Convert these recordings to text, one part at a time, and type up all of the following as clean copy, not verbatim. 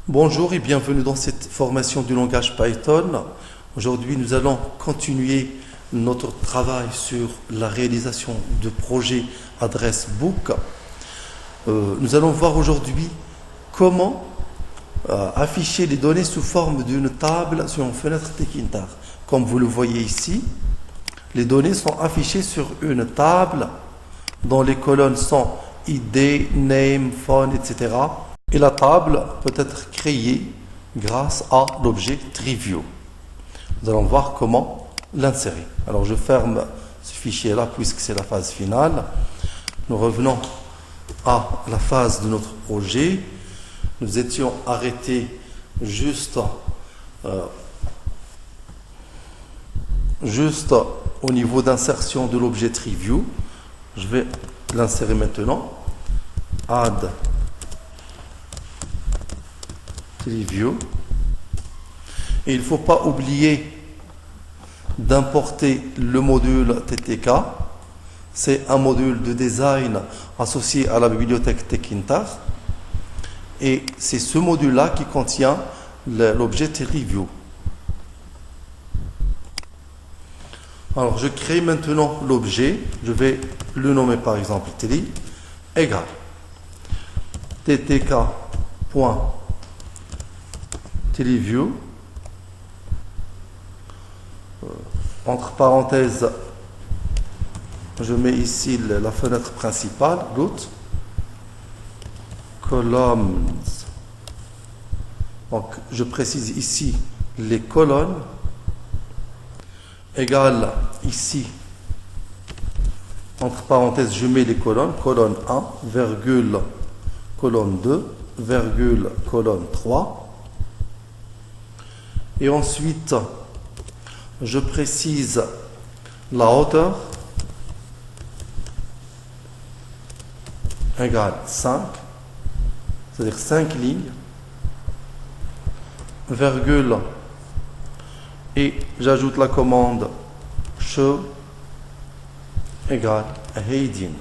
Bonjour et bienvenue dans cette formation du langage Python. Aujourd'hui, nous allons continuer notre travail sur la réalisation de projets adresse book. Nous allons voir aujourd'hui comment afficher les données sous forme d'une table sur une fenêtre Tkinter. Comme vous le voyez ici, les données sont affichées sur une table dont les colonnes sont ID, name, phone, etc. Et la table peut être créée grâce à l'objet TreeView. Nous allons voir comment l'insérer. Alors je ferme ce fichier-là puisque c'est la phase finale. Nous revenons à la phase de notre projet. Nous étions arrêtés juste au niveau d'insertion de l'objet TreeView. Je vais l'insérer maintenant. Add TreeView. Et il ne faut pas oublier d'importer le module TTK. C'est un module de design associé à la bibliothèque Tkinter. Et c'est ce module-là qui contient l'objet TreeView. Alors, je crée maintenant l'objet. Je vais le nommer par exemple tree égale ttk.TreeView. Entre parenthèses, je mets ici la fenêtre principale, root, columns. Donc, je précise ici les colonnes, égale ici, entre parenthèses, je mets les colonnes, colonne 1, virgule, colonne 2, virgule, colonne 3. Et ensuite, je précise la hauteur, égale 5, c'est-à-dire 5 lignes, virgule, et j'ajoute la commande show égale heading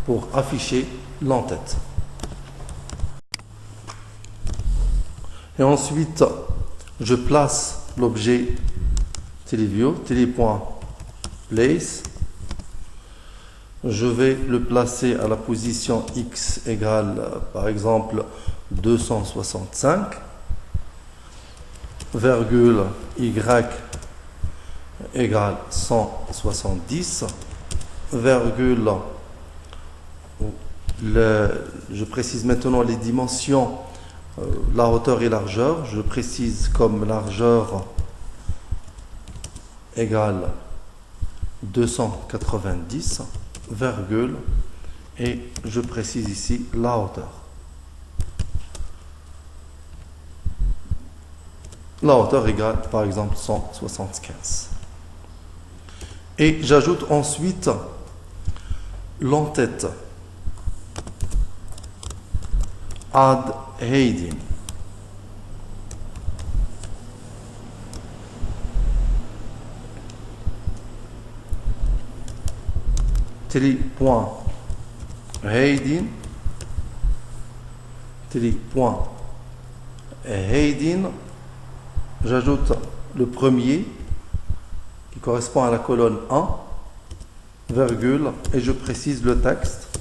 pour afficher l'entête. Et ensuite, je place l'objet TreeView, tree.place. Je vais le placer à la position X égale, par exemple, 265, virgule Y égale 170, virgule, je précise maintenant les dimensions, la hauteur et largeur. Je précise comme largeur égale 290, virgule, et je précise ici la hauteur. La hauteur égale par exemple 175. Et j'ajoute ensuite l'entête. Add heading. Tree.heading. Tree.heading. J'ajoute le premier qui correspond à la colonne 1, virgule, et je précise le texte.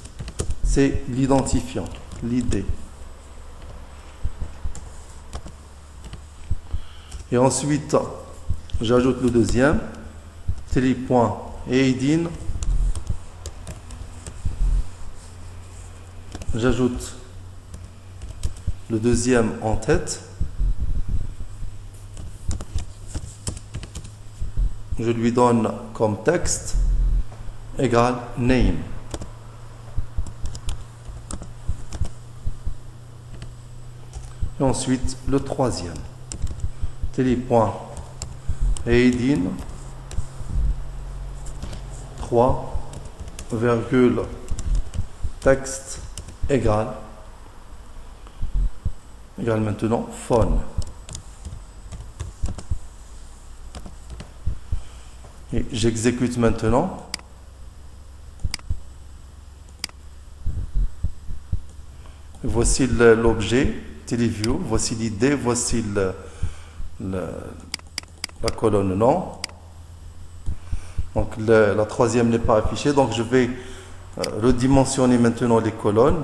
C'est l'identifiant, l'id. Et ensuite, j'ajoute le deuxième, tree.heading. J'ajoute le deuxième en tête. Je lui donne comme texte égale name. Et ensuite le troisième. Tree.heading 3, virgule, texte égale maintenant phone. Et j'exécute maintenant. Voici l'objet TeleView. Voici l'idée, voici la colonne non. Donc la troisième n'est pas affichée, donc je vais redimensionner maintenant les colonnes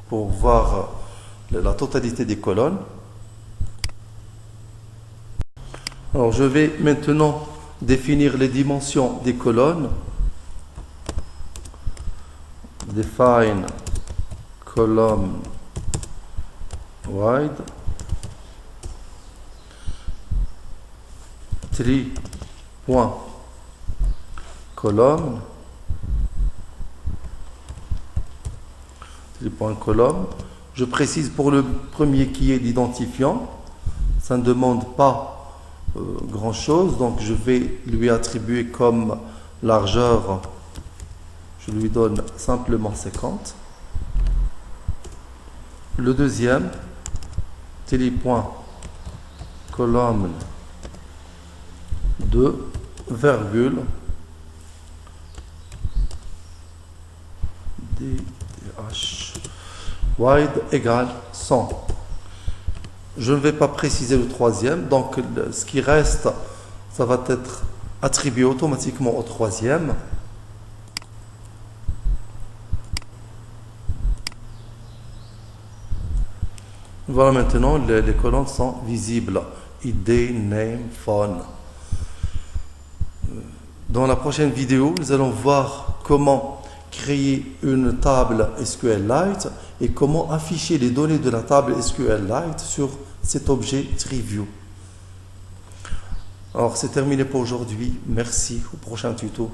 pour voir la totalité des colonnes. Alors je vais maintenant définir les dimensions des colonnes. Define column wide 3 colonnes 3 colonnes. Je précise pour le premier qui est l'identifiant, ça ne demande pas grand chose, donc je vais lui attribuer comme largeur, je lui donne simplement 50. Le deuxième, colonne 2, virgule, DH, wide égale 100. Je ne vais pas préciser le troisième, donc ce qui reste, ça va être attribué automatiquement au troisième. Voilà, maintenant les colonnes sont visibles. ID, name, phone. Dans la prochaine vidéo, nous allons voir comment créer une table SQLite et comment afficher les données de la table SQLite sur cet objet TreeView. Alors c'est terminé pour aujourd'hui. Merci, au prochain tuto.